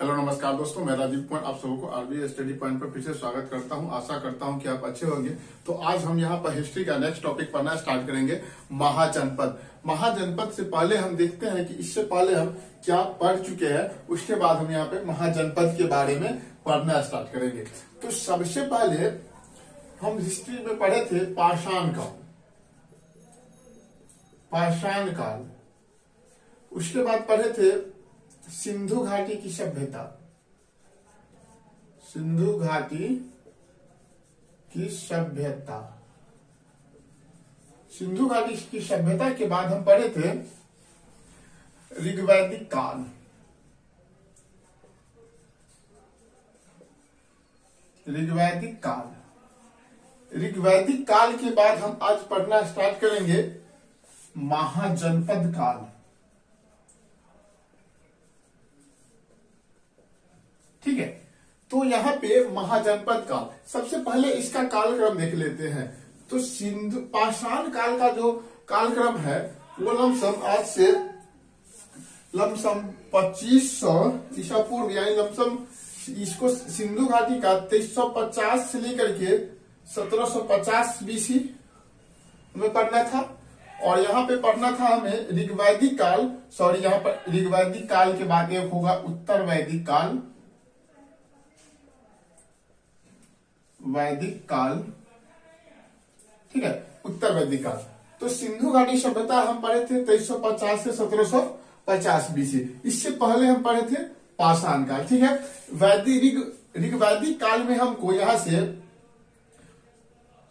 Hello नमस्कार दोस्तों, मैं राजीव कुमार आप सबको को आरबी स्टडी पॉइंट पर फिर से स्वागत करता हूं। आशा करता हूं कि आप अच्छे होंगे। तो आज हम यहां पर हिस्ट्री का नेक्स्ट टॉपिक पढ़ना स्टार्ट करेंगे, महाजनपद। महाजनपद से पहले हम देखते हैं कि इससे पहले हम क्या पढ़ चुके हैं, उसके बाद हम यहाँ पे महाजनपद के बारे में पढ़ना स्टार्ट करेंगे। तो सबसे पहले हम हिस्ट्री में पढ़े थे पाषाण काल, उसके बाद पढ़े थे सिंधु घाटी की सभ्यता। सिंधु घाटी की सभ्यता सिंधु घाटी की सभ्यता के बाद हम पढ़े थे ऋग्वैदिक काल। ऋग्वैदिक काल के बाद हम आज पढ़ना स्टार्ट करेंगे महाजनपद काल। ठीक है, तो यहाँ पे महाजनपद काल, सबसे पहले इसका कालक्रम देख लेते हैं। तो सिंधु पाषाण काल का जो कालक्रम है वो लमसम आज से 2500 ईसा पूर्व, यानी लमसम इसको सिंधु घाटी का 2350 से लेकर के 1750 बीसी में पढ़ना था। और यहाँ पे पढ़ना था हमें ऋग्वैदिक काल, सॉरी यहाँ पर ऋग्वैदिक काल के बाद एक होगा उत्तर वैदिक काल। वैदिक काल, ठीक है, उत्तर वैदिक काल। तो सिंधु घाटी सभ्यता हम पढ़े थे 2350 से 1750 बीसी। इससे पहले हम पढ़े थे पाषाण काल। ठीक है, ऋग्वैदिक काल में हमको यहां से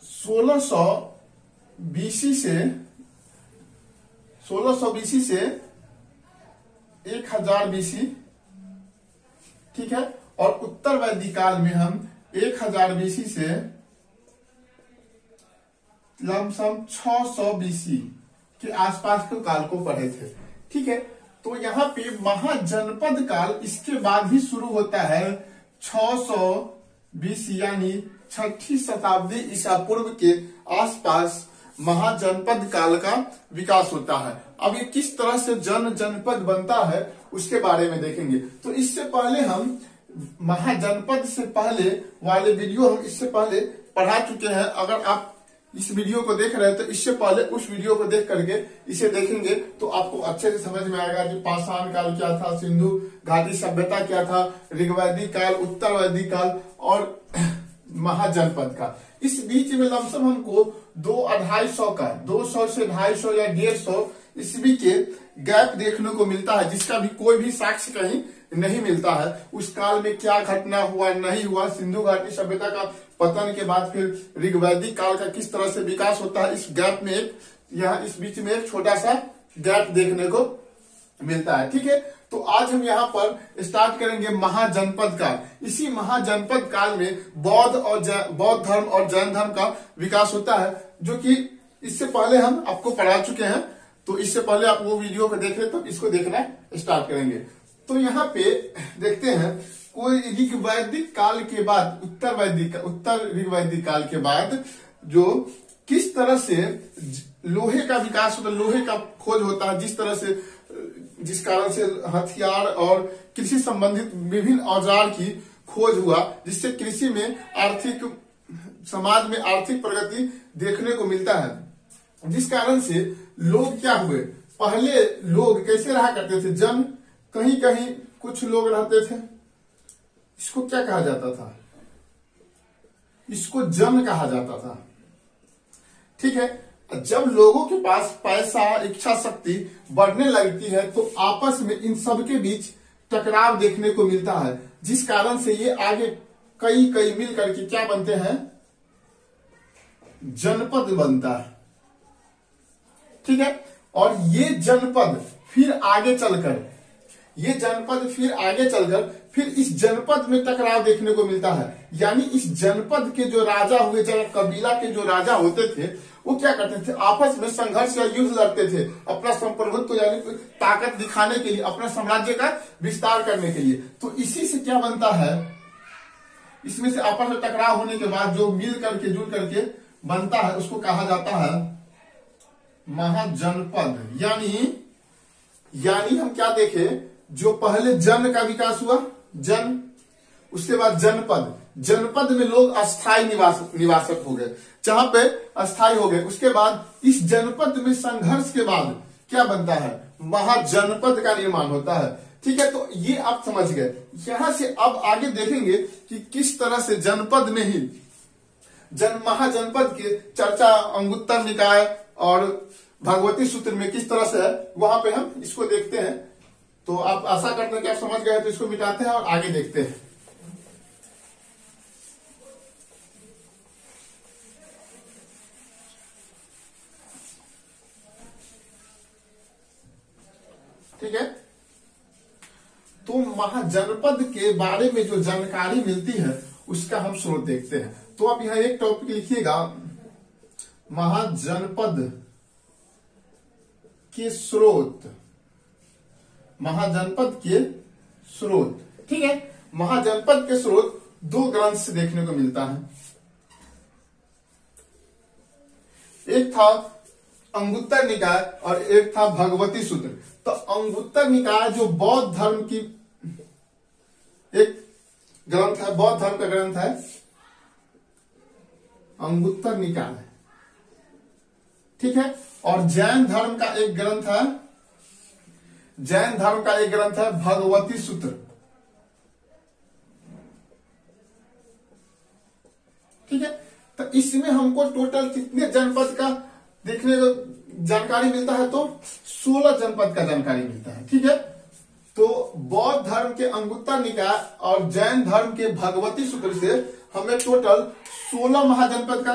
1600 बीसी से 1000 बीसी, ठीक है। और उत्तर वैदिक काल में हम 1000 बीसी से लमसम 600 बीसी के आसपास के काल को पढ़े थे। ठीक है, तो यहाँ पे महाजनपद काल इसके बाद ही शुरू होता है 600 बीसी, यानी 6ठी शताब्दी ईसा पूर्व के आसपास महाजनपद काल का विकास होता है। अब ये किस तरह से जनपद बनता है उसके बारे में देखेंगे। तो इससे पहले हम महाजनपद से पहले वाले वीडियो हम इससे पहले पढ़ा चुके हैं। अगर आप इस वीडियो को देख रहे हैं तो इससे पहले उस वीडियो को देख करके इसे देखेंगे तो आपको अच्छे से समझ में आएगा कि पाषाण काल क्या था, सिंधु घाटी सभ्यता क्या था, ऋग्वैदिक काल, उत्तर वैदिक काल और महाजनपद का। इस बीच में लमसम हमको 200 से 250 या 150 ईस्वी के गैप देखने को मिलता है, जिसका भी कोई भी साक्ष्य कहीं नहीं मिलता है। उस काल में क्या घटना हुआ नहीं हुआ, सिंधु घाटी सभ्यता का पतन के बाद फिर ऋग्वैदिक काल का किस तरह से विकास होता है, इस गैप में इस बीच में एक छोटा सा गैप देखने को मिलता है। ठीक है, तो आज हम यहाँ पर स्टार्ट करेंगे महाजनपद काल। इसी महाजनपद काल में बौद्ध धर्म और जैन धर्म का विकास होता है, जो कि इससे पहले हम आपको पढ़ा चुके हैं। तो इससे पहले आप वो वीडियो को देख रहे तो इसको देखना स्टार्ट करेंगे। तो यहाँ पे देखते हैं कोई ऋग्वैदिक काल के बाद उत्तर ऋग्वैदिक काल के बाद जो किस तरह से लोहे का विकास होता है, लोहे का खोज होता है, जिस कारण से हथियार और कृषि संबंधित विभिन्न औजार की खोज हुआ, जिससे कृषि में समाज में आर्थिक प्रगति देखने को मिलता है। जिस कारण से लोग क्या हुए, पहले लोग कैसे रहा करते थे, कहीं कहीं कुछ लोग रहते थे, इसको क्या कहा जाता था, इसको जन कहा जाता था। ठीक है, जब लोगों के पास पैसा, इच्छा शक्ति बढ़ने लगती है तो आपस में इन सब के बीच टकराव देखने को मिलता है, जिस कारण से ये आगे कई मिल करके क्या बनते हैं, जनपद बनता है। ठीक है, और ये जनपद फिर आगे चलकर फिर इस जनपद में टकराव देखने को मिलता है। यानी इस जनपद के जो राजा हुए, कबीला के जो राजा होते थे, वो क्या करते थे, आपस में संघर्ष या युद्ध लड़ते थे अपना संप्रभुत्व यानी ताकत दिखाने के लिए, अपना साम्राज्य का विस्तार करने के लिए। तो इसी से क्या बनता है, इसमें से आपस में टकराव होने के बाद जो जुड़ करके बनता है, उसको कहा जाता है महाजनपद। यानी हम क्या देखें, जो पहले जन का विकास हुआ, जन, उसके बाद जनपद, जनपद में लोग अस्थायी निवासक हो गए, जहां पे अस्थायी हो गए। उसके बाद इस जनपद में संघर्ष के बाद क्या बनता है, महाजनपद का निर्माण होता है। ठीक है, तो ये आप समझ गए। यहां से अब आगे देखेंगे कि किस तरह से जनपद में ही महाजनपद की चर्चा अंगुत्तर निकाय और भगवती सूत्र में किस तरह से है, वहां पे हम इसको देखते हैं। तो आप आशा करते हैं कि आप समझ गए, तो इसको मिटाते हैं और आगे देखते हैं। ठीक है, तो महाजनपद के बारे में जो जानकारी मिलती है उसका हम स्रोत देखते हैं। तो आप यहां एक टॉपिक लिखिएगा, महाजनपद के स्रोत, महाजनपद के स्रोत। ठीक है, महाजनपद के स्रोत दो ग्रंथ से देखने को मिलता है। एक था अंगुत्तर निकाय और एक था भगवती सूत्र। तो अंगुत्तर निकाय जो बौद्ध धर्म की एक ग्रंथ है, बौद्ध धर्म का ग्रंथ है अंगुत्तर निकाय। ठीक है, और जैन धर्म का एक ग्रंथ है, जैन धर्म का एक ग्रंथ है भगवती सूत्र। ठीक है, तो इसमें हमको टोटल कितने जनपद का देखने को जानकारी मिलता है, तो 16 जनपद का जानकारी मिलता है। ठीक है, तो बौद्ध धर्म के अंगुत्तर निकाय और जैन धर्म के भगवती सूत्र से हमें टोटल 16 महाजनपद का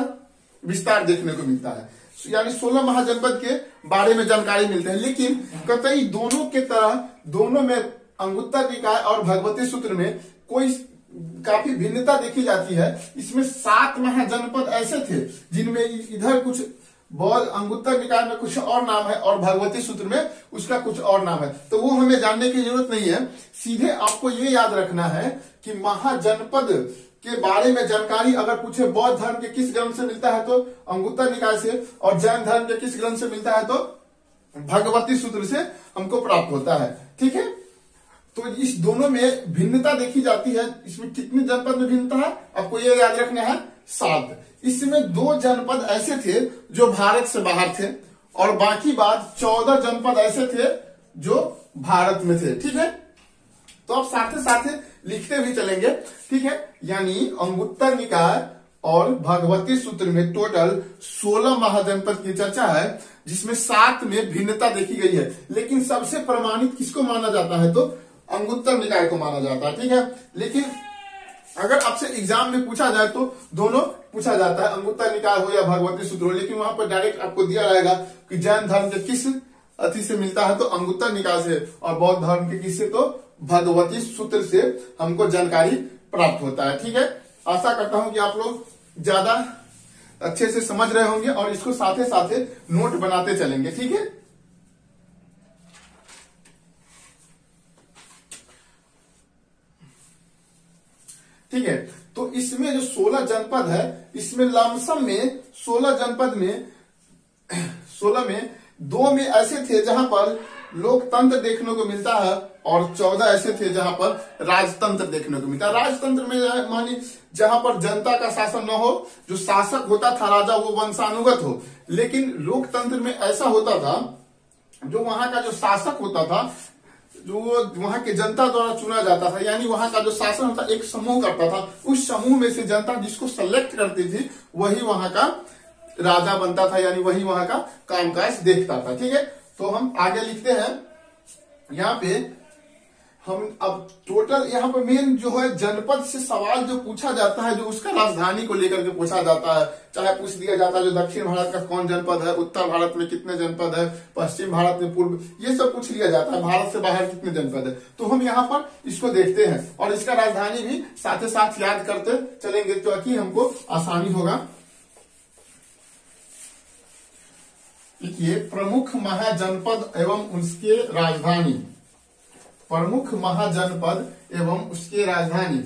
विस्तार देखने को मिलता है, यानी 16 महाजनपद के बारे में जानकारी मिलते हैं। लेकिन कतई दोनों के तरह, दोनों में अंगुत्तर निकाय और भगवती सूत्र में कोई काफी भिन्नता देखी जाती है। इसमें 7 महाजनपद ऐसे थे जिनमें इधर कुछ बौद्ध अंगुत्तर निकाय में कुछ और नाम है और भगवती सूत्र में उसका कुछ और नाम है, तो वो हमें जानने की जरूरत नहीं है। सीधे आपको ये याद रखना है कि महाजनपद के बारे में जानकारी अगर पूछे बौद्ध धर्म के किस ग्रंथ से मिलता है तो अंगुत्तर निकाय से, और जैन धर्म के किस ग्रंथ से मिलता है तो भगवती सूत्र से हमको प्राप्त होता है। ठीक है, तो इस दोनों में भिन्नता देखी जाती है। इसमें कितने जनपद में भिन्नता है आपको ये याद रखना है, 7। इसमें 2 जनपद ऐसे थे जो भारत से बाहर थे और बाकी बात 14 जनपद ऐसे थे जो भारत में थे। ठीक है, तो आप साथ साथ लिखते भी चलेंगे। ठीक है, यानी अंगुत्तर निकाय और भगवती सूत्र में टोटल 16 महाजनपद की चर्चा है, जिसमें 7 में भिन्नता देखी गई है। लेकिन सबसे प्रमाणित किसको माना जाता है तो अंगुत्तर निकाय को माना जाता है। ठीक है, लेकिन अगर आपसे एग्जाम में पूछा जाए तो दोनों पूछा जाता है, अंगुत्तर निकाय हो या भगवती सूत्र हो, लेकिन वहां पर डायरेक्ट आपको दिया रहेगा कि जैन धर्म के किस अति से मिलता है तो अंगुत्तर निकाय से, और बौद्ध धर्म के किससे तो भगवती सूत्र से हमको जानकारी प्राप्त होता है। ठीक है, आशा करता हूं कि आप लोग ज्यादा अच्छे से समझ रहे होंगे और इसको साथे साथे नोट बनाते चलेंगे। ठीक है, ठीक है, तो इसमें जो 16 जनपद है, इसमें लमसम में 16 जनपद में 16 में 2 में ऐसे थे जहां पर लोकतंत्र देखने को मिलता है और 14 ऐसे थे जहां पर राजतंत्र देखने को मिलता है। राजतंत्र में मानी जहां पर जनता का शासन न हो, जो शासक होता था राजा वो वंशानुगत हो। लेकिन लोकतंत्र में ऐसा होता था, जो वहां का जो शासक होता था जो वहां की जनता द्वारा चुना जाता था, यानी वहां का जो शासन होता एक समूह करता था, उस समूह में से जनता जिसको सेलेक्ट करती थी वही वहां का राजा बनता था, यानी वही वहां का कामकाज देखता था। ठीक है, तो हम आगे लिखते हैं। यहाँ पे हम अब टोटल यहाँ पर मेन जो है जनपद से सवाल जो पूछा जाता है, जो उसका राजधानी को लेकर के पूछा जाता है, चाहे पूछ दिया जाता है जो दक्षिण भारत का कौन जनपद है, उत्तर भारत में कितने जनपद है, पश्चिम भारत में पूर्व, ये सब पूछ लिया जाता है, भारत से बाहर कितने जनपद है। तो हम यहाँ पर इसको देखते हैं और इसका राजधानी भी साथ ही साथ याद करते चलेंगे ताकि हमको आसानी होगा। देखिए, प्रमुख महाजनपद एवं उसके राजधानी, प्रमुख महाजनपद एवं उसके राजधानी,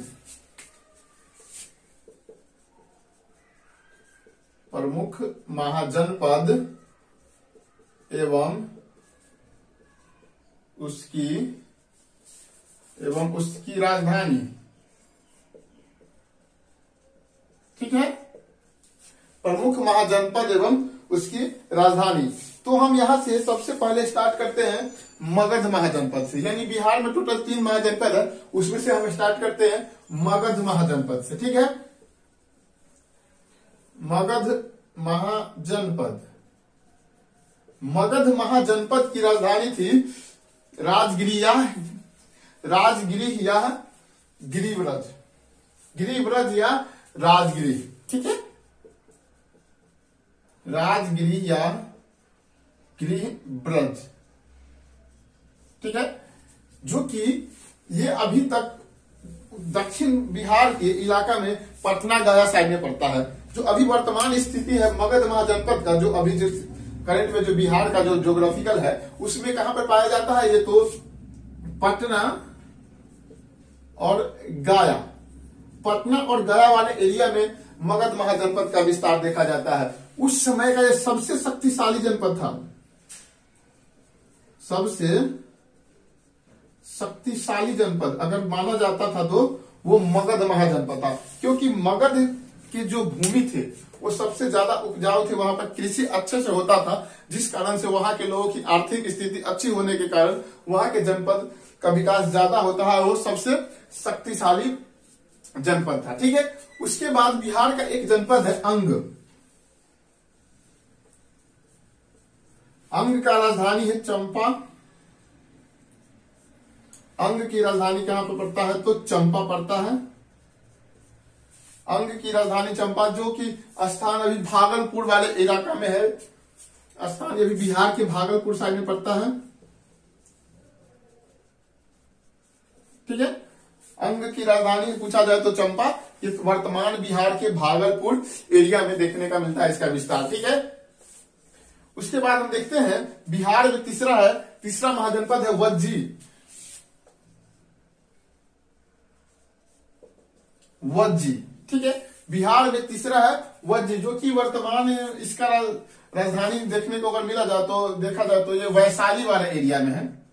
प्रमुख महाजनपद एवं उसकी एवं उसकी राजधानी, ठीक है, प्रमुख महाजनपद एवं उसकी राजधानी। तो हम यहां से सबसे पहले स्टार्ट करते हैं मगध महाजनपद से, यानी बिहार में टोटल 3 महाजनपद है, उसमें से हम स्टार्ट करते हैं मगध महाजनपद से, ठीक है। मगध महाजनपद, मगध महाजनपद की राजधानी थी राजगिरी या गिरिव्रज, गिरिव्रज या राजगिरी, ठीक है, राजगिरी या गिरिव्रज, ठीक है, जो कि ये अभी तक दक्षिण बिहार के इलाका में पटना गया साइड में पड़ता है। जो अभी वर्तमान स्थिति है मगध महाजनपद का, जो अभी जो करंट में जो बिहार का जो ज्योग्राफिकल है, उसमें कहां पर पाया जाता है, ये तो पटना और गया, पटना और गया वाले एरिया में मगध महाजनपद का विस्तार देखा जाता है। उस समय का यह सबसे शक्तिशाली जनपद था, सबसे शक्तिशाली जनपद अगर माना जाता था तो वो मगध महाजनपद था, क्योंकि मगध की जो भूमि थे वो सबसे ज्यादा उपजाऊ थे, वहां पर कृषि अच्छे से होता था, जिस कारण से वहां के लोगों की आर्थिक स्थिति अच्छी होने के कारण वहां के जनपद का विकास ज्यादा होता है, वो सबसे शक्तिशाली जनपद था, ठीक है। उसके बाद बिहार का एक जनपद है अंग, अंग का राजधानी है चंपा, अंग की राजधानी कहां पर पड़ता है, तो चंपा पड़ता है, अंग की राजधानी चंपा, जो कि स्थान अभी भागलपुर वाले इलाका में है, स्थान अभी बिहार के भागलपुर साइड में पड़ता है, ठीक है। अंग की राजधानी पूछा जाए तो चंपा, ये वर्तमान बिहार के भागलपुर एरिया में देखने का मिलता है इसका विस्तार, ठीक है। उसके बाद हम देखते हैं बिहार में तीसरा महाजनपद है वज्जी, वज्जी, ठीक है, बिहार में तीसरा है वज्जी, जो कि वर्तमान इसका राजधानी देखने को अगर देखा जाए तो ये वैशाली वाले एरिया में है,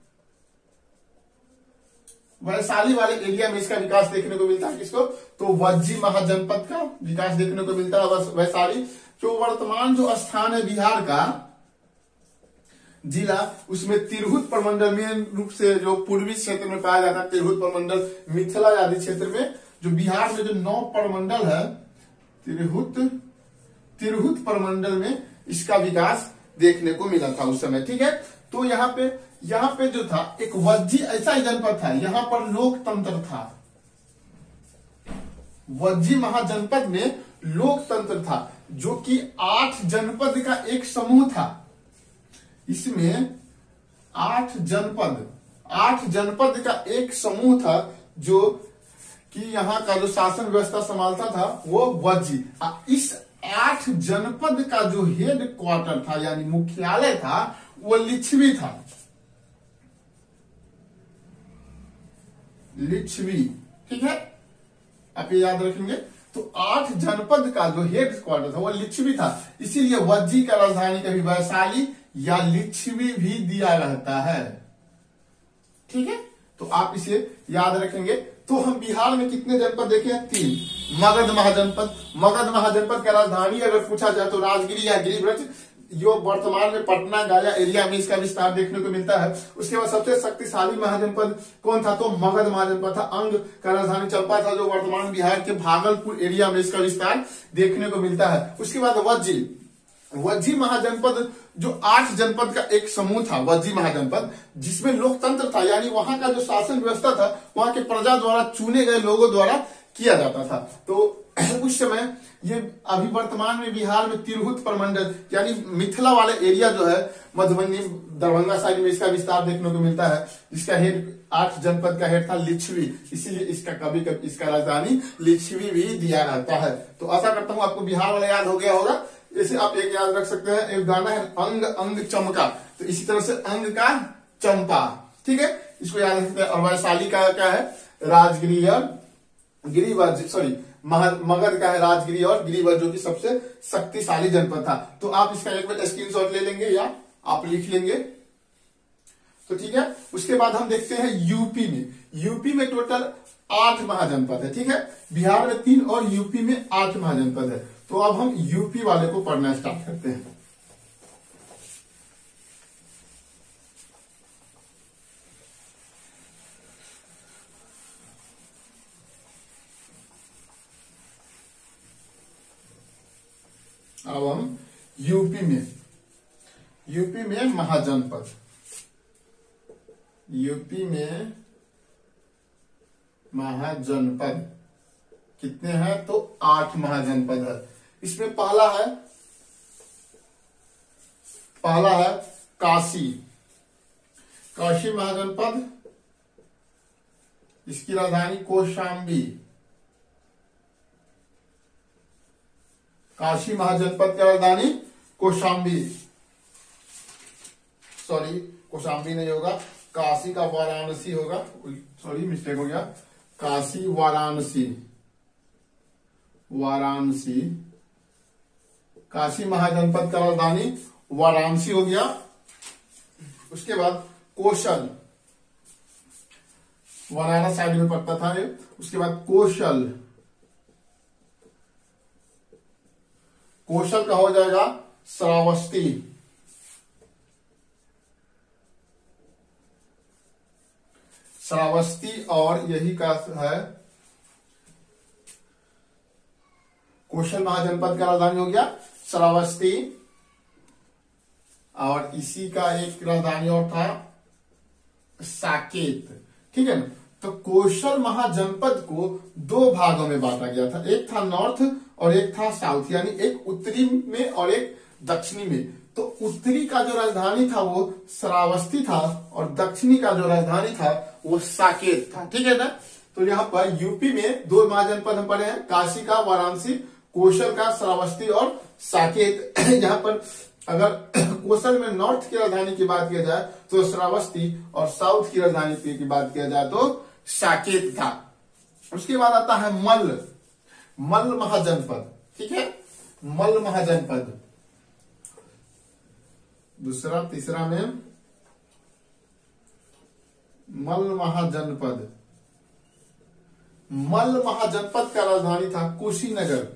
वैशाली वाले एरिया में इसका विकास देखने को मिलता है, किसको, तो वज्जी महाजनपद का विकास देखने को मिलता है वैशाली। जो वर्तमान जो स्थान है बिहार का जिला, उसमें तिरहुत प्रमंडल मेन रूप से जो पूर्वी क्षेत्र में पाया जाता है, तिरहुत प्रमंडल, मिथिला आदि क्षेत्र में जो बिहार में जो 9 प्रमंडल है, तिरहुत प्रमंडल में इसका विकास देखने को मिला था उस समय, ठीक है। तो यहाँ पे जो था एक वज्जी ऐसा ही जनपद था, यहाँ पर लोकतंत्र था, वज्जी महाजनपद में लोकतंत्र था, जो कि 8 जनपद का एक समूह था। इसमें 8 जनपद का एक समूह था, जो कि यहाँ का जो शासन व्यवस्था संभालता था वो वज्जी। इस 8 जनपद का जो हेड क्वार्टर था यानी मुख्यालय था वो लिच्छवी था, लिच्छवी, ठीक है, आप ये याद रखेंगे। तो 8 जनपद का जो हेड क्वार्टर था वो लिच्छवी था, इसीलिए वज्जी का राजधानी कभी वैशाली या लिच्छवी भी दिया रहता है, ठीक है। तो आप इसे याद रखेंगे। तो हम बिहार में कितने जनपद देखे हैं, 3। मगध महाजनपद का राजधानी अगर पूछा जाए तो राजगिरी या गिरिव्रज, जो वर्तमान में पटना गया एरिया में इसका विस्तार देखने को मिलता है। उसके बाद सबसे शक्तिशाली महाजनपद कौन था, तो मगध महाजनपद था। अंग का राजधानी चंपा था, जो वर्तमान बिहार के भागलपुर एरिया में इसका विस्तार देखने को मिलता है। उसके बाद वज्जी महाजनपद जो 8 जनपद का एक समूह था, वज्जी महाजनपद, जिसमें लोकतंत्र था, यानी वहां का जो शासन व्यवस्था था वहां के प्रजा द्वारा चुने गए लोगों द्वारा किया जाता था। तो उस समय ये अभी वर्तमान में बिहार में तिरहुत प्रमंडल यानी मिथिला वाले एरिया जो है, मधुबनी दरभंगा साइड में इसका विस्तार देखने को मिलता है। इसका हेड 8 जनपद का हेड था लिच्छवी, इसीलिए इसका कभी इसका राजधानी लिच्छवी भी दिया रहता है। तो आशा करता हूं आपको बिहार वाला याद हो गया होगा। इसे आप एक याद रख सकते हैं, एक गाना है अंग अंग चमका, तो इसी तरह से अंग का चंपा, ठीक है, इसको याद रख सकते हैं। और वैशाली का क्या है, राजगिरी और गिरिव्रज, सॉरी मगध का है राजगिरी और गिरिव्रज, जो कि सबसे शक्तिशाली जनपद था। तो आप इसका एक बार स्क्रीनशॉट ले लेंगे या आप लिख लेंगे, तो ठीक है। उसके बाद हम देखते हैं यूपी में। यूपी में टोटल 8 महाजनपद है, ठीक है। बिहार में 3 और यूपी में 8 महाजनपद है। तो अब हम यूपी वाले को पढ़ना स्टार्ट करते हैं। अब हम यूपी में महाजनपद, यूपी में महाजनपद कितने हैं? तो 8 महाजनपद है। इसमें पहला है काशी महाजनपद, इसकी राजधानी कौशाम्बी। काशी महाजनपद की राजधानी कौशाम्बी, सॉरी कौशाम्बी नहीं होगा, काशी का वाराणसी होगा, सॉरी मिस्टेक हो गया, काशी वाराणसी, काशी महाजनपद का राजधानी वाराणसी हो गया। उसके बाद कौशल, वाराणसी साइड में पड़ता था ये। उसके बाद कौशल का हो जाएगा श्रावस्ती, और यही का है कौशल महाजनपद का राजधानी हो गया श्रावस्ती, और इसी का एक राजधानी और था साकेत, ठीक है ना। तो कौशल महाजनपद को 2 भागों में बांटा गया था, एक था नॉर्थ और एक था साउथ, यानी एक उत्तरी में और एक दक्षिणी में। तो उत्तरी का जो राजधानी था वो श्रावस्ती था और दक्षिणी का जो राजधानी था वो साकेत था, ठीक है ना। तो यहाँ पर यूपी में 2 महाजनपद हम पढ़े हैं, काशी का वाराणसी, कौशल का श्रावस्ती और साकेत। यहाँ पर अगर कौशल में नॉर्थ की राजधानी की बात किया जाए तो श्रावस्ती, और साउथ की राजधानी की बात किया जाए तो साकेत था। उसके बाद आता है मल्ल महाजनपद, ठीक है, मल्ल महाजनपद। दूसरा तीसरा में मल्ल महाजनपद का राजधानी था कुशीनगर।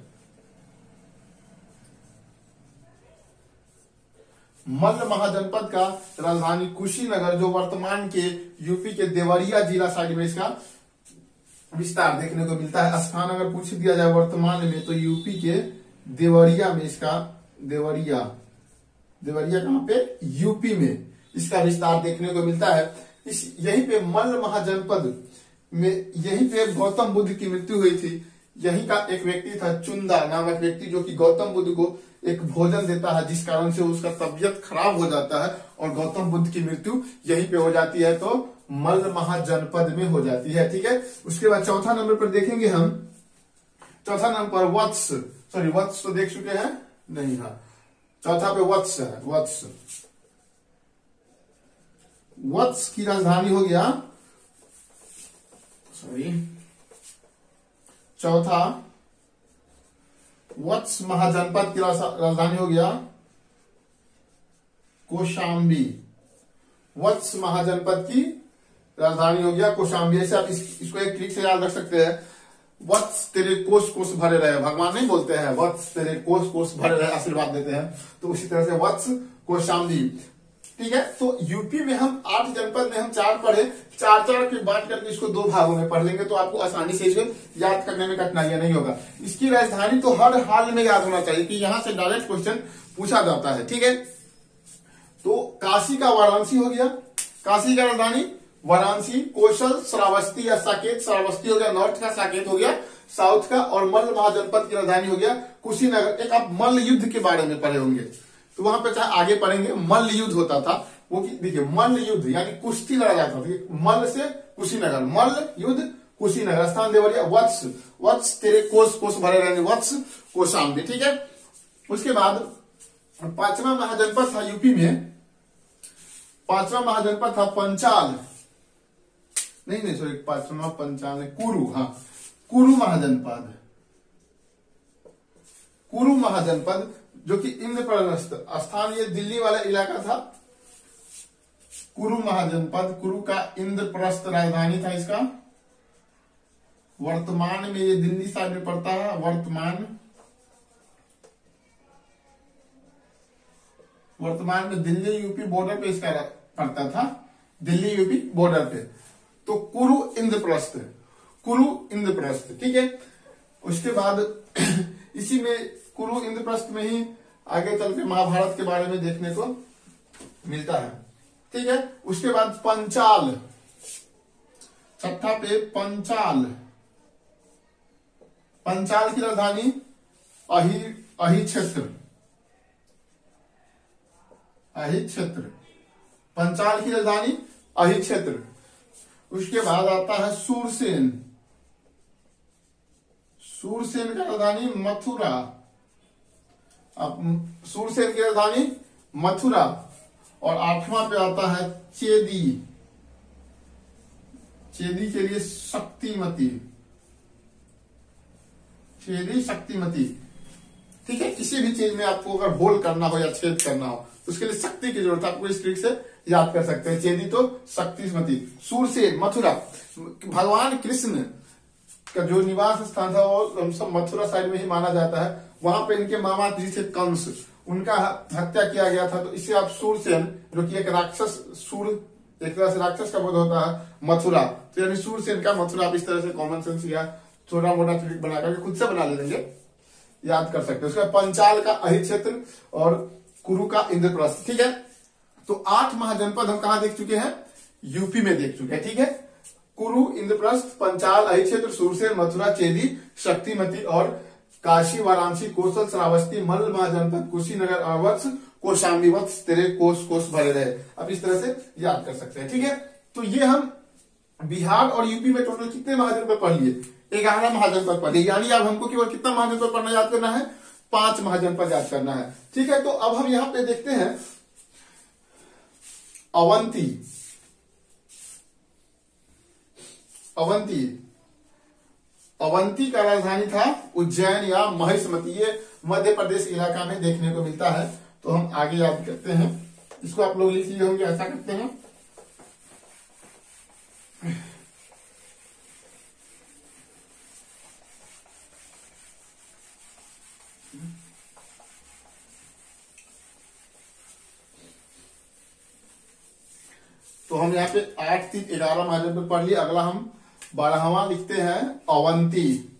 मल्ल महाजनपद का राजधानी कुशीनगर, जो वर्तमान के यूपी के देवरिया जिला साइड में इसका विस्तार देखने को मिलता है। स्थान अगर पूछ दिया जाए वर्तमान में तो यूपी के देवरिया में इसका, देवरिया कहां पे? यूपी में इसका विस्तार देखने को मिलता है। यहीं पे मल्ल महाजनपद में, यहीं पे गौतम बुद्ध की मृत्यु हुई थी। यहीं का एक व्यक्ति था चुंदा नामक व्यक्ति, जो कि गौतम बुद्ध को एक भोजन देता है, जिस कारण से उसका तबियत खराब हो जाता है और गौतम बुद्ध की मृत्यु यहीं पे हो जाती है। तो मल्ल महाजनपद में हो जाती है, ठीक है। उसके बाद चौथा नंबर पर देखेंगे हम, चौथा नंबर पर वत्स तो देख चुके हैं नहीं, हाँ, चौथा पे वत्स है। वत्स की राजधानी हो गया, चौथा वत्स महाजनपद की राजधानी हो गया कौशाम्बी। वत्स महाजनपद की राजधानी हो गया कौशाम्बी। ऐसे आप इसको एक ट्रिक से याद रख सकते हैं, वत्स तेरे कोष कोष भरे रहे, भगवान नहीं बोलते हैं वत्स तेरे कोष कोष भरे रहे, आशीर्वाद देते हैं, तो उसी तरह से वत्स कौशाम्बी, ठीक है। तो यूपी में हम 8 जनपद में हम 4 पढ़े, 4 के बांट करके इसको 2 भागों में पढ़ लेंगे तो आपको आसानी से इसको याद करने में कठिनाइयां नहीं होगा। इसकी राजधानी तो हर हाल में याद होना चाहिए कि यहां से डायरेक्ट क्वेश्चन पूछा जाता है, ठीक है। तो काशी का वाराणसी हो गया, काशी का राजधानी वाराणसी, कौशल श्रावस्ती या साकेत, श्रावस्ती हो गया नॉर्थ का, साकेत हो गया साउथ का, और मल्ल महाजनपद की राजधानी हो गया कुशीनगर। एक आप मल्ल युद्ध के बारे में पढ़े होंगे, तो वहां पे चाहे आगे पढ़ेंगे, मल्ल युद्ध होता था वो, देखिए मल्ल युद्ध यानी कुश्ती लड़ा जाता था, मल्ल से कुशीनगर, मल्ल युद्ध कुशीनगर, स्थान देवरिया, वत्स तेरे कोष कोष भरे रहने, वत्स कौशाम्बी, ठीक है। उसके बाद 5वां महाजनपद था यूपी में, 5वां महाजनपद था पंचाल, नहीं सॉरी 5वां पंचाल कुरु, हाँ कुरु महाजनपद जो कि इंद्रप्रस्थ स्थान, ये दिल्ली वाला इलाका था, कुरु महाजनपद, कुरु का इंद्रप्रस्थ राजधानी था इसका। वर्तमान में ये दिल्ली साइड में पड़ता है। वर्तमान में दिल्ली यूपी बॉर्डर पे इसका पड़ता था, दिल्ली यूपी बॉर्डर पे। तो कुरु इंद्रप्रस्थ, ठीक है। उसके बाद इसी में कुरु इंद्रप्रस्थ में ही आगे चल के महाभारत के बारे में देखने को मिलता है, ठीक है। उसके बाद पंचाल, छठा पे पंचाल की राजधानी अही क्षेत्र, पंचाल की राजधानी अही क्षेत्र। उसके बाद आता है सूरसेन की राजधानी मथुरा। अब सूरसेन की राजधानी मथुरा। और आठवां पे आता है चेदी के लिए शक्तिमती, ठीक है। किसी भी चीज में आपको अगर होल करना हो या छेद करना हो तो उसके लिए शक्ति की जरूरत है, आपको इस ट्रिक से याद कर सकते हैं। चेदी तो शक्तिमती। सूरसेन मथुरा, भगवान कृष्ण का जो निवास स्थान था वो सब मथुरा साइड में ही माना जाता है। वहां पे इनके मामा जी थे कंस, उनका हत्या किया गया था। तो इसे आप सूरसेन, जो कि एक राक्षस, सूर एक तरह से राक्षस का बोध होता है, मथुरा, तो यानी सूरसेन का मथुरा। आप इस तरह से कॉमन सेंस या छोटा मोटा ट्रिक बनाकर खुद से बना लेंगे, याद कर सकते हैं। उसका पंचाल का अहि क्षेत्र और कुरु का इंद्रप्रस्थ, ठीक है। तो 8 महाजनपद हम कहा देख चुके हैं, यूपी में देख चुके हैं, ठीक है। कुरु, इंद्रप्रस्थ, पंचाल, अहि क्षेत्र, सूरसेन, मथुरा, चेदी, शक्तिमती और काशी, वाराणसी, कौशल, श्रावस्ती, मल्ल महाजनपद, कुशीनगर, अवत्स, कौशाम्बी, वत्स, तेरे कोस भरे रहे। अब इस तरह से याद कर सकते हैं, ठीक है। तो ये हम बिहार और यूपी में टोटल कितने महाजनपद पढ़ लिए? 11 महाजनपद पढ़ लिए। यानी अब हमको केवल कितना महाजनपद पढ़ना याद करना है? 5 महाजनपद याद करना है, ठीक है। तो अब हम यहां पे देखते हैं अवंती का राजधानी था उज्जैन या महिष्मती। ये मध्य प्रदेश इलाका में देखने को मिलता है। तो हम आगे याद करते हैं, इसको आप लोग लिख लिए होंगे, ऐसा करते हैं। तो हम यहाँ पे 8, 3, 11 महाजनपद पढ़ लिए। अगला हम 12वां लिखते हैं अवंती।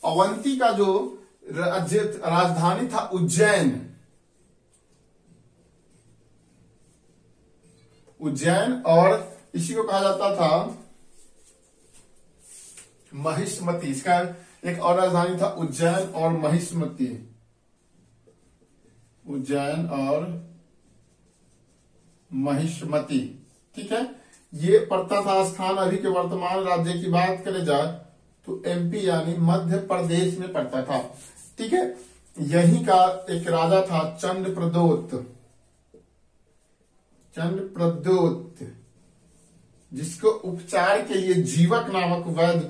अवंती का जो राजधानी था उज्जैन, और इसी को कहा जाता था महिष्मती। इसका एक और राजधानी था उज्जैन और महिष्मती, ठीक है। ये पड़ता था स्थान, अभी के वर्तमान राज्य की बात करें जाए तो एमपी यानी मध्य प्रदेश में पड़ता था, ठीक है। यहीं का एक राजा था चंद्रप्रदोत, जिसको उपचार के लिए जीवक नामक वैद्य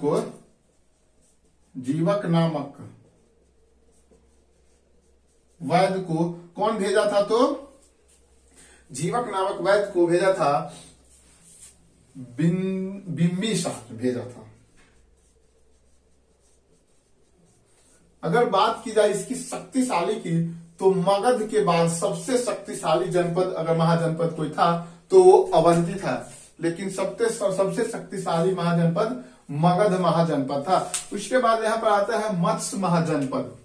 को कौन भेजा था? तो जीवक नामक वैद्य को भेजा था बिंबिसार भेजा था। अगर बात की जाए इसकी शक्तिशाली की, तो मगध के बाद सबसे शक्तिशाली जनपद अगर महाजनपद कोई था तो वो अवंती था। लेकिन सबसे शक्तिशाली महाजनपद मगध महाजनपद था। उसके बाद यहां पर आता है मत्स्य महाजनपद।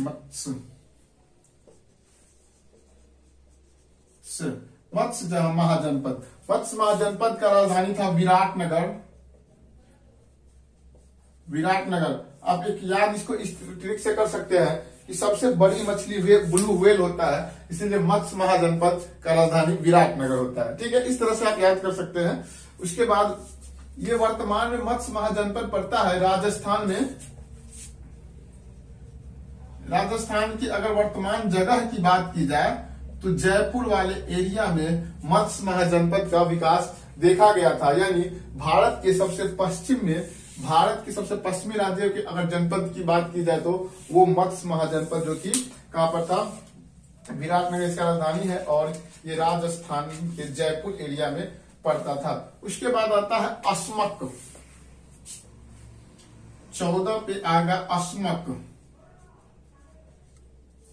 मत्स्य महाजनपद का राजधानी था विराटनगर। आप एक याद इसको इस ट्रिक से कर सकते हैं कि सबसे बड़ी मछली ब्लू व्हेल होता है, इसलिए मत्स्य महाजनपद का राजधानी विराटनगर होता है, ठीक है। इस तरह से आप याद कर सकते हैं। उसके बाद ये वर्तमान में मत्स्य महाजनपद पड़ता है राजस्थान में। राजस्थान की अगर वर्तमान जगह की बात की जाए तो जयपुर वाले एरिया में मत्स्य महाजनपद का विकास देखा गया था। यानी भारत के सबसे पश्चिमी राज्यों के अगर जनपद की बात की जाए तो वो मत्स्य महाजनपद जो कि कहां पर था, विराटनगर इसका राजधानी है और ये राजस्थान के जयपुर एरिया में पड़ता था। उसके बाद आता है अस्मक, 14 पे आएगा अस्मक,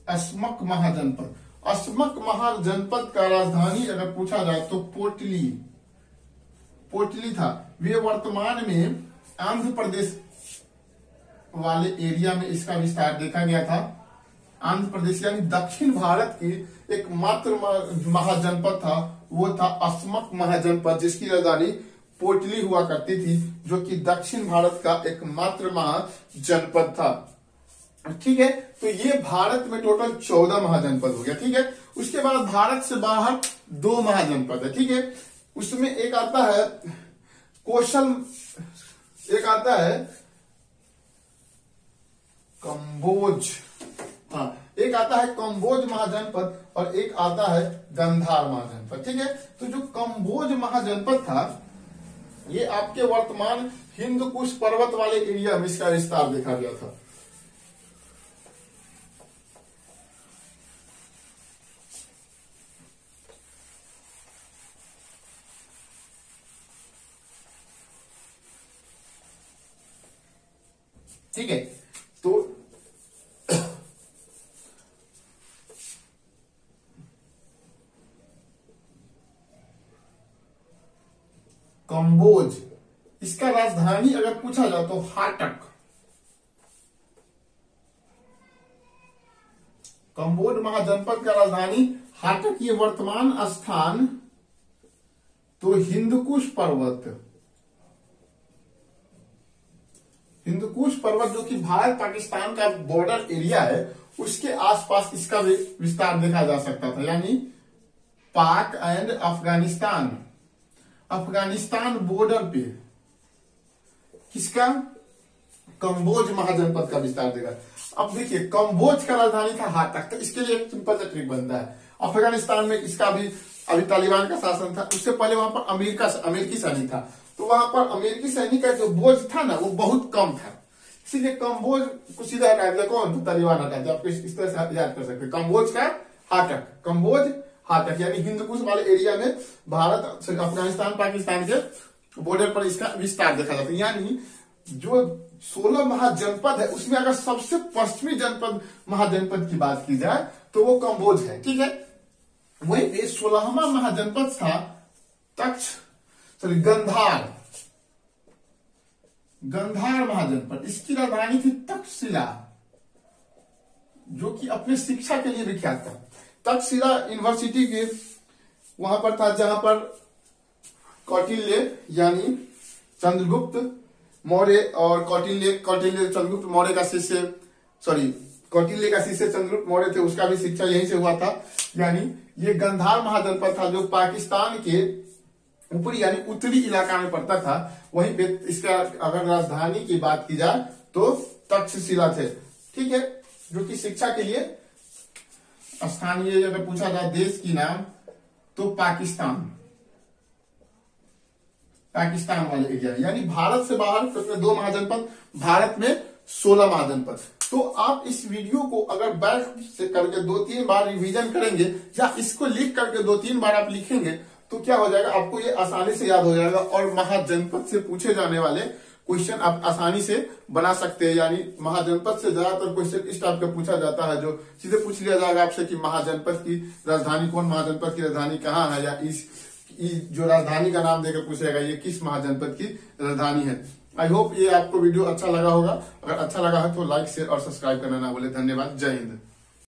अस्मक महाजनपद। अस्मक महाजनपद का राजधानी अगर पूछा जाए तो पोटली, पोटली था। वे वर्तमान में आंध्र प्रदेश वाले एरिया में इसका विस्तार देखा गया था। आंध्र प्रदेश यानी दक्षिण भारत की एकमात्र महाजनपद था, वो था अस्मक महाजनपद, जिसकी राजधानी पोटली हुआ करती थी, जो कि दक्षिण भारत का एकमात्र महाजनपद था। ठीक है, तो ये भारत में टोटल 14 महाजनपद हो गया। ठीक है, उसके बाद भारत से बाहर 2 महाजनपद है। ठीक है, उसमें एक आता है कौशल, एक आता है कंबोज, हाँ, एक आता है कंबोज महाजनपद और एक आता है गंधार महाजनपद। ठीक है, तो जो कंबोज महाजनपद था ये आपके वर्तमान हिंदकुश पर्वत वाले एरिया में इसका विस्तार देखा गया था। ठीक है, तो कंबोज, इसका राजधानी अगर पूछा जाए तो हाटक। कंबोज महाजनपद का राजधानी हाटक। ये वर्तमान स्थान तो हिंदकुश पर्वत, हिंदकुश पर्वत जो कि भारत पाकिस्तान का बॉर्डर एरिया है, उसके आसपास इसका विस्तार देखा जा सकता था। यानी पाक एंड अफगानिस्तान, अफगानिस्तान बॉर्डर पे किसका, कंबोज महाजनपद का विस्तार देगा। अब देखिए, कंबोज का राजधानी था हाटक, तो इसके लिए एक सिंपल सा ट्रिक बनता है। अफगानिस्तान में इसका भी अभी तालिबान का शासन था, उससे पहले वहां पर अमेरिकी सैनिक था, तो वहां पर अमेरिकी सैनिक का जो बोझ था ना वो बहुत कम था, इसीलिए कंबोज को सीधा हटा दिया। कौन, तो तालिबान हटा दिया। आपको इस तरह से याद कर सकते हैं, कंबोज का हाटक, कंबोज हाटक, यानी हिंदकुश वाले एरिया में भारत अफगानिस्तान पाकिस्तान के बॉर्डर पर इसका विस्तार देखा जाता है। यानी जो 16 महाजनपद है उसमें अगर सबसे पश्चिमी जनपद महाजनपद की बात की जाए तो वो कंबोज है। ठीक है, वहीं पे 16वां महाजनपद था गंधार, गंधार महाजनपद। इसकी राजधानी थी तक्षशिला, जो कि अपने शिक्षा के लिए विख्यात था। तक्षशिला यूनिवर्सिटी के वहां पर था, जहां पर कौटिल्य यानी चंद्रगुप्त मौर्य और कौटिल्य चंद्रगुप्त मौर्य का शिष्य, कौटिल्य का शिष्य चंद्रगुप्त मौर्य थे, उसका भी शिक्षा यहीं से हुआ था। यानी ये गंधार महाजनपद था, जो पाकिस्तान के ऊपरी यानी उत्तरी इलाका में पड़ता था। वहीं पे इसका अगर राजधानी की बात की जाए तो तक्षशिला थे। ठीक है, जो कि शिक्षा के लिए स्थानीय, अगर पूछा जाए देश की नाम तो पाकिस्तान, पाकिस्तान वाले एरिया, यानी भारत से बाहर 2 महाजनपद, भारत में 16 महाजनपद। तो आप इस वीडियो को अगर बैक से करके 2-3 बार रिवीजन करेंगे या इसको लिख करके 2-3 बार आप लिखेंगे तो क्या हो जाएगा, आपको ये आसानी से याद हो जाएगा और महाजनपद से पूछे जाने वाले क्वेश्चन आप आसानी से बना सकते हैं। यानी महाजनपद से ज्यादातर क्वेश्चन इस टाइप का पूछा जाता है, जो सीधे पूछ लिया जाएगा आपसे कि महाजनपद की राजधानी कौन, महाजनपद की राजधानी कहाँ है, या इस जो राजधानी का नाम देकर पूछेगा ये किस महाजनपद की राजधानी है। आई होप ये आपको वीडियो अच्छा लगा होगा। अगर अच्छा लगा है तो लाइक शेयर और सब्सक्राइब करना ना भूले। धन्यवाद, जय हिंद।